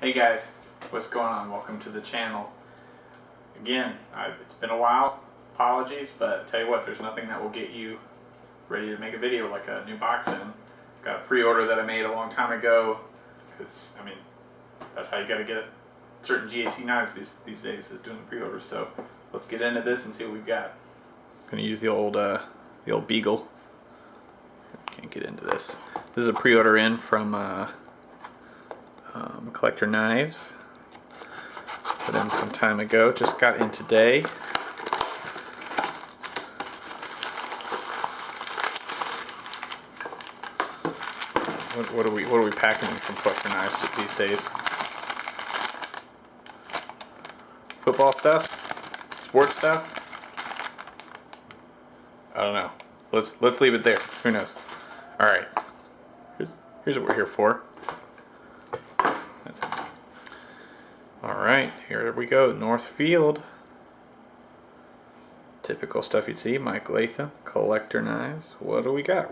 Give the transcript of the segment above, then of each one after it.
Hey guys, what's going on? Welcome to the channel. Again, it's been a while, apologies, but I tell you what, there's nothing that will get you ready to make a video like a new box in. Got a pre-order that I made a long time ago, because, I mean, that's how you gotta get certain GEC knives these days, is doing the pre-order. So let's get into this and see what we've got. I'm gonna use the old Beagle. Can't get into this. This is a pre-order in from Collector Knives. Put in some time ago. Just got in today. What are we packing in from Collector Knives these days? Football stuff? Sports stuff? I don't know. Let's leave it there. Who knows? All right. Here's what we're here for. Alright, here we go. Northfield. Typical stuff you'd see. Mike Latham. Collector Knives. What do we got?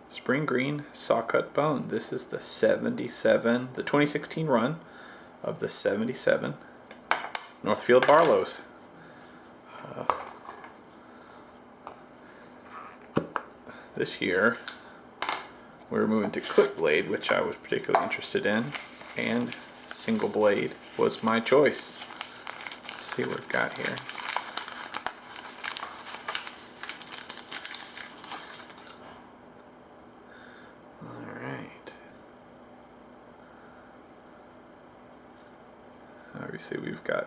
Spring green sawcut bone. This is the 2016 run of the 77 Northfield Barlows. This year we're moving to clip blade, which I was particularly interested in, and single blade was my choice. Let's see what we've got here. Alright. Obviously we've got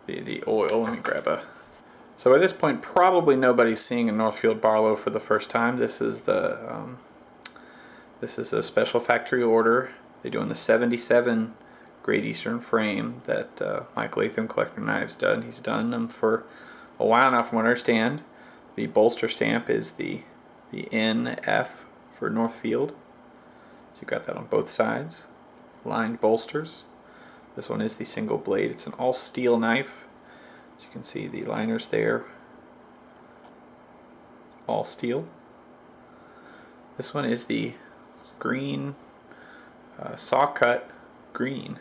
the oil. Let me grab a... So at this point probably nobody's seeing a Northfield Barlow for the first time. This is the this is a special factory order. They do in the 77 Great Eastern frame that Mike Latham Collector Knives done. He's done them for a while now, from what I understand. The bolster stamp is the NF for Northfield. So you've got that on both sides. Lined bolsters. This one is the single blade. It's an all steel knife. As you can see, the liners there. It's all steel. This one is the green sawcut green.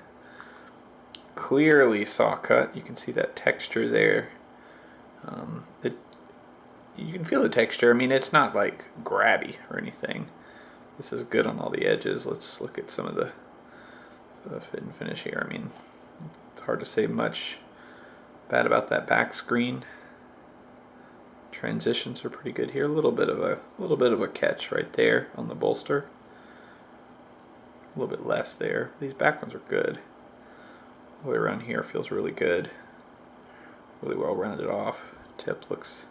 Clearly sawcut. You can see that texture there. You can feel the texture. I mean, it's not like grabby or anything. This is good on all the edges. Let's look at some of the fit and finish here. I mean, it's hard to say much bad about that back screen. Transitions are pretty good here. A little bit of a catch right there on the bolster. A little bit less there. These back ones are good. All the way around here feels really good. Really well rounded off. Tip looks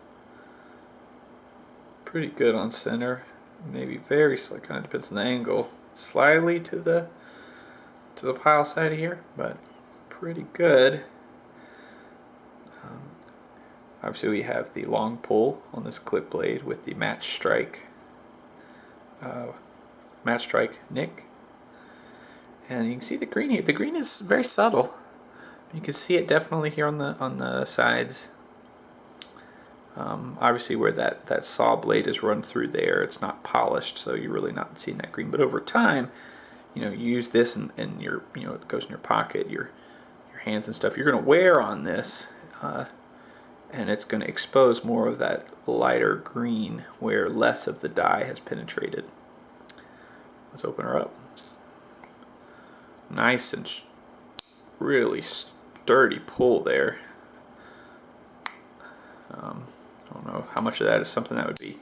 pretty good on center. Maybe very slick. Kind of depends on the angle. Slightly to the pile side here, but pretty good. Obviously we have the long pull on this clip blade with the match strike nick. And you can see the green here. The green is very subtle. You can see it definitely here on the sides. Obviously where that saw blade is run through there, it's not polished, so you're really not seeing that green. But over time, you use this and your it goes in your pocket, your hands and stuff. You're going to wear on this, and it's going to expose more of that lighter green where less of the dye has penetrated. Let's open her up. Nice and really sturdy pull there. I don't know how much of that is something that would be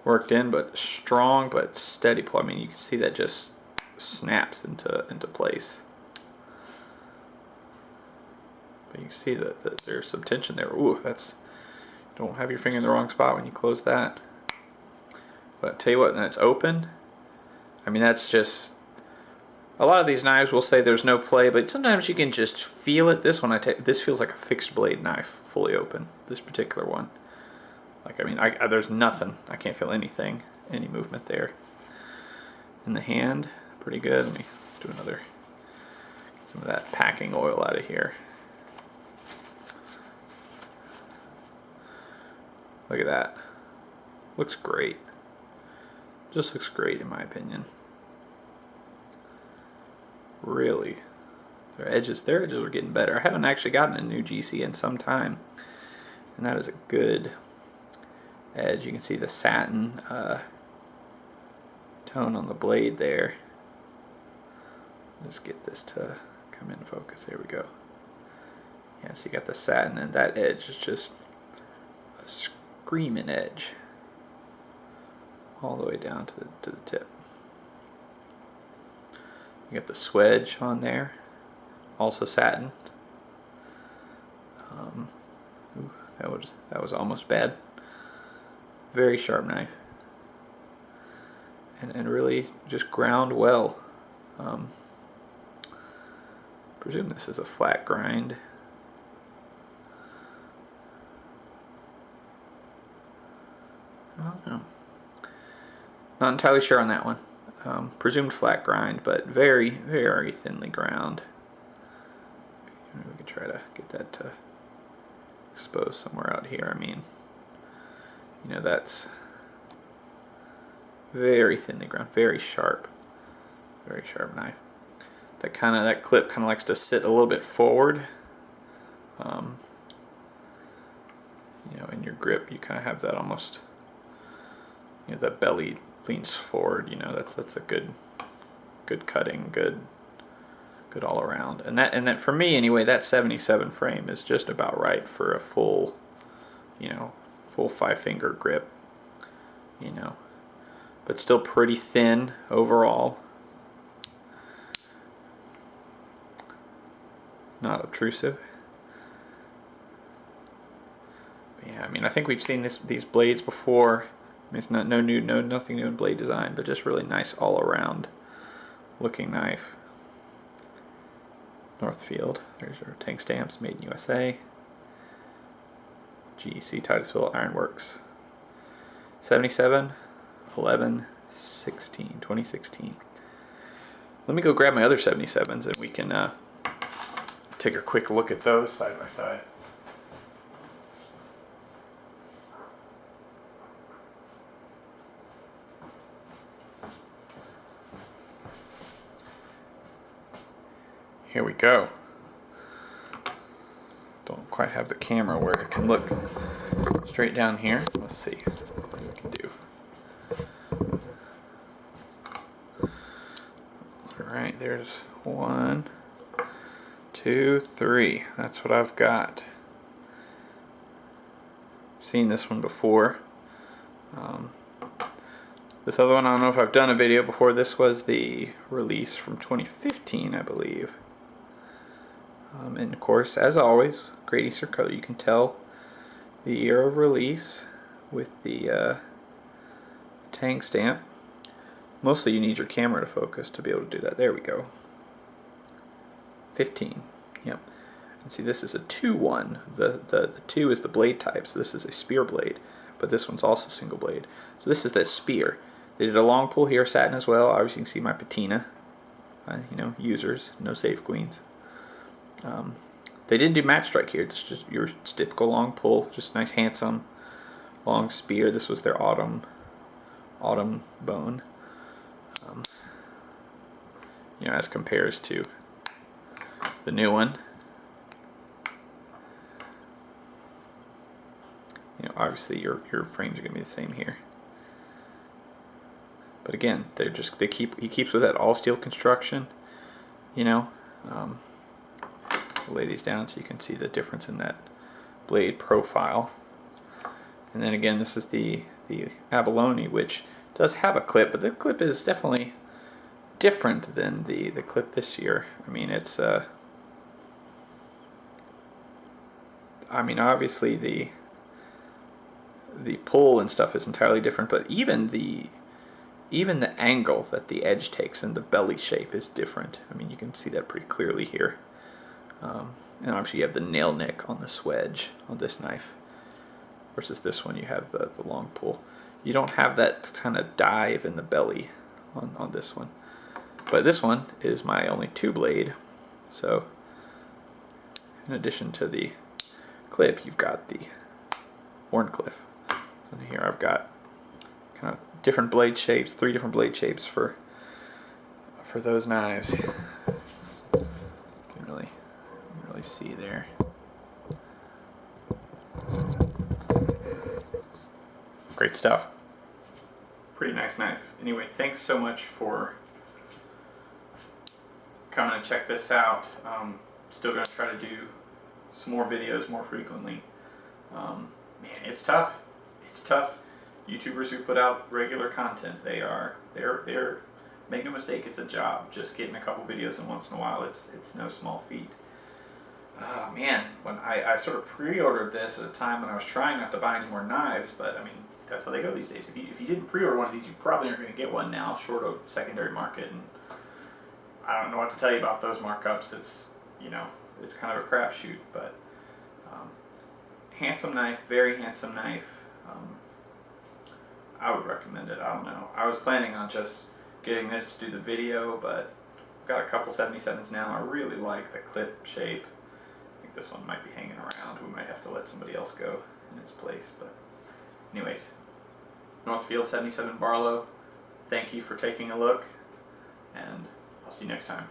worked in, but strong but steady pull. I mean, you can see that just snaps into place. But you can see that there's some tension there. Ooh, don't have your finger in the wrong spot when you close that. But I tell you what, when it's open, I mean, that's just... A lot of these knives will say there's no play, but sometimes you can just feel it. This one, this feels like a fixed blade knife, fully open. This particular one. Like, I mean, there's nothing. I can't feel anything, any movement there. In the hand, pretty good. Let's do another. Get some of that packing oil out of here. Look at that. Looks great. Just looks great in my opinion. really, their edges are getting better. I haven't actually gotten a new GC in some time, and that is a good edge. You can see the satin tone on the blade there. Let's get this to come in focus. There we go. Yeah, so you got the satin, and that edge is just a screaming edge all the way down to the tip. You got the swedge on there, also satin. Ooh, that was almost bad. Very sharp knife, and really just ground well. Presume this is a flat grind. I don't know. Not entirely sure on that one. Presumed flat grind, but very, very thinly ground. Maybe we could try to get that to expose somewhere out here. I mean, you know, that's very thinly ground, very sharp knife. That clip kind of likes to sit a little bit forward. You know, in your grip, you kind of have that almost. You know, that belly leans forward. You know, that's a good cutting, good all around. And that for me anyway, that 77 frame is just about right for a full, you know, full 5-finger grip. You know, but still pretty thin overall. Not obtrusive. But yeah, I mean, I think we've seen these blades before. I mean, it's nothing new in blade design, but just really nice all around looking knife. Northfield. There's our tank stamps, made in USA. GEC Titusville Ironworks. 77, 11, 16, 2016. Let me go grab my other 77s and we can take a quick look at those side by side. Here we go. Don't quite have the camera where it can look straight down here. Let's see what we can do. Alright, there's 1, 2, 3. That's what I've got. Seen this one before. This other one, I don't know if I've done a video before. This was the release from 2015, I believe. And of course, as always, great Eastern color. You can tell the year of release with the tang stamp. Mostly you need your camera to focus to be able to do that. There we go. 15. Yep. And see, this is a 2-1. The 2 is the blade type, so this is a spear blade. But this one's also single blade. So this is that spear. They did a long pull here, satin as well. Obviously you can see my patina. You know, users, no save queens. They didn't do match strike here. It's just your typical long pull, just nice, handsome, long spear. This was their autumn bone. You know, as compares to the new one. You know, obviously your frames are going to be the same here. But again, he keeps with that all steel construction. You know. Lay these down so you can see the difference in that blade profile. And then again, this is the abalone, which does have a clip, but the clip is definitely different than the clip this year. I mean, it's I mean, obviously the pull and stuff is entirely different, but even the angle that the edge takes and the belly shape is different. I mean, you can see that pretty clearly here. And obviously you have the nail nick on the swedge on this knife versus this one you have the long pull. You don't have that kind of dive in the belly on this one. But this one is my only 2-blade, so in addition to the clip, you've got the Wharncliffe. So here I've got kind of different blade shapes, 3 different blade shapes for those knives. see there. Great stuff. Pretty nice knife. Anyway, thanks so much for coming to check this out. Still going to try to do some more videos more frequently. Man, it's tough. It's tough. YouTubers who put out regular content, they're make no mistake, it's a job. Just getting a couple videos in once in a while, it's no small feat. Man, when I sort of pre-ordered this at a time when I was trying not to buy any more knives, but I mean, that's how they go these days. If you didn't pre-order one of these, you probably aren't going to get one now, short of secondary market. And I don't know what to tell you about those markups. It's, you know, it's kind of a crapshoot, but handsome knife, very handsome knife. I would recommend it. I don't know. I was planning on just getting this to do the video, but I've got a couple 77s now. I really like the clip shape. I think this one might be hanging around. We might have to let somebody else go in its place, but anyways, Northfield 77 Barlow, thank you for taking a look, and I'll see you next time.